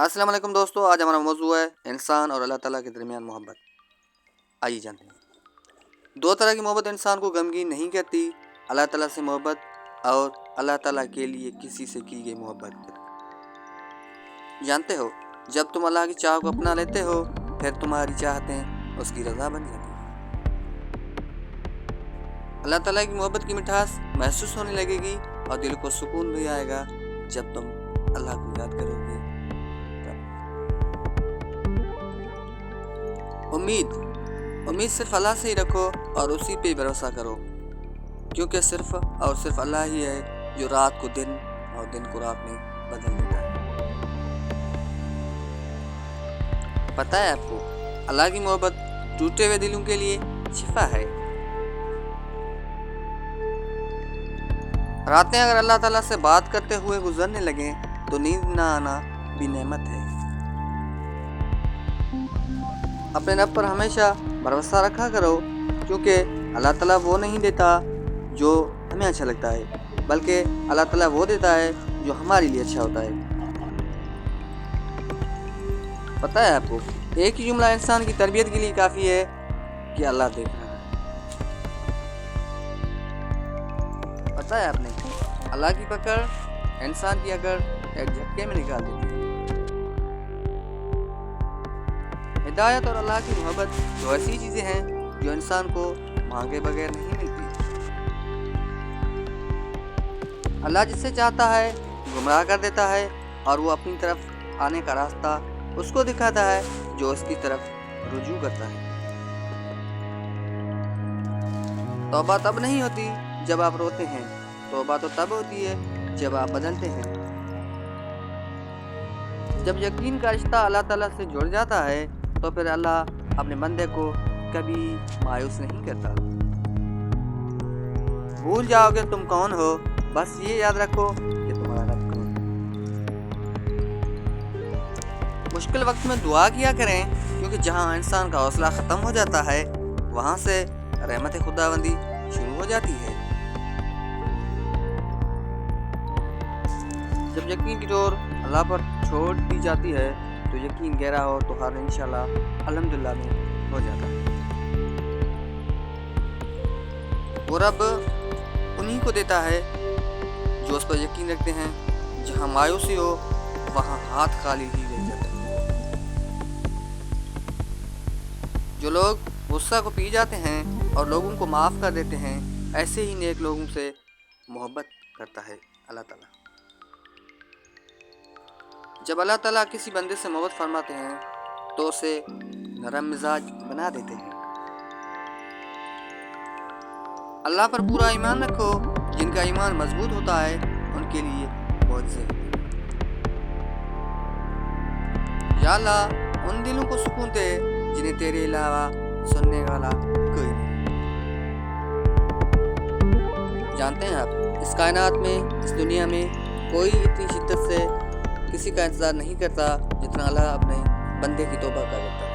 السلام علیکم دوستو، آج ہمارا موضوع ہے انسان اور اللہ تعالیٰ کے درمیان محبت۔ آئیے جانتے ہیں۔ دو طرح کی محبت انسان کو غمگین نہیں کرتی، اللہ تعالیٰ سے محبت اور اللہ تعالیٰ کے لیے کسی سے کی گئی محبت۔ جانتے ہو، جب تم اللہ کی چاہ کو اپنا لیتے ہو، پھر تمہاری چاہتیں اس کی رضا بن جاتی ہیں۔ اللہ تعالیٰ کی محبت کی مٹھاس محسوس ہونے لگے گی اور دل کو سکون بھی آئے گا جب تم اللہ کو یاد کرو گے۔ امید صرف اللہ سے ہی رکھو اور اسی پہ بھروسہ کرو، کیونکہ صرف اور صرف اللہ ہی ہے جو رات کو دن اور دن کو رات میں بدل دیتا ہے۔ پتہ ہے آپ کو، اللہ کی محبت ٹوٹے ہوئے دلوں کے لیے شفا ہے۔ راتیں اگر اللہ تعالیٰ سے بات کرتے ہوئے گزرنے لگیں تو نیند نہ آنا بھی نعمت ہے۔ اپنے رب پر ہمیشہ بھروسہ رکھا کرو، کیونکہ اللہ تعالیٰ وہ نہیں دیتا جو ہمیں اچھا لگتا ہے، بلکہ اللہ تعالیٰ وہ دیتا ہے جو ہمارے لیے اچھا ہوتا ہے۔ پتہ ہے آپ کو، ایک ہی جملہ انسان کی تربیت کے لیے کافی ہے کہ اللہ دیکھ رہا ہے۔ پتہ ہے آپ نے، اللہ کی پکڑ انسان کی اکڑ ایک جھٹکے میں نکال دیتی ہے۔ ہدایت اور اللہ کی محبت دو ایسی چیزیں ہیں جو انسان کو مانگے بغیر نہیں ملتی۔ اللہ جس سے چاہتا ہے گمراہ کر دیتا ہے، اور وہ اپنی طرف آنے کا راستہ اس کو دکھاتا ہے جو اس کی طرف رجوع کرتا ہے۔ توبہ تب نہیں ہوتی جب آپ روتے ہیں، توبہ تو تب ہوتی ہے جب آپ بدلتے ہیں۔ جب یقین کا رشتہ اللہ تعالیٰ سے جڑ جاتا ہے تو پھر اللہ اپنے بندے کو کبھی مایوس نہیں کرتا۔ بھول جاؤ گے تم کون ہو، بس یہ یاد رکھو کہ تمہارا رب کون ہے۔ مشکل وقت میں دعا کیا کریں، کیونکہ جہاں انسان کا حوصلہ ختم ہو جاتا ہے، وہاں سے رحمت خداوندی شروع ہو جاتی ہے۔ جب یقین کی ڈور اللہ پر چھوڑ دی جاتی ہے تو یقین گہرا ہو تو ہر انشاءاللہ الحمدللہ میں ہو جاتا ہے۔ وہ رب انہی کو دیتا ہے جو اس پر یقین رکھتے ہیں۔ جہاں مایوسی ہو وہاں ہاتھ خالی ہی رہ جاتے ہیں۔ جو لوگ غصہ کو پی جاتے ہیں اور لوگوں کو معاف کر دیتے ہیں، ایسے ہی نیک لوگوں سے محبت کرتا ہے اللہ تعالیٰ۔ جب اللہ تعالیٰ کسی بندے سے محبت فرماتے ہیں تو اسے نرم مزاج بنا دیتے ہیں۔ اللہ پر پورا ایمان رکھو، جن کا ایمان مضبوط ہوتا ہے ان کے لیے معجزے ہوتے ہیں۔ یا اللہ، ان دلوں کو سکون دے جنہیں تیرے علاوہ سننے والا کوئی نہیں۔ جانتے ہیں آپ، اس کائنات میں، اس دنیا میں کوئی اتنی شدت سے کسی کا انتظار نہیں کرتا جتنا اللہ اپنے بندے کی توبہ کا کرتا ہے۔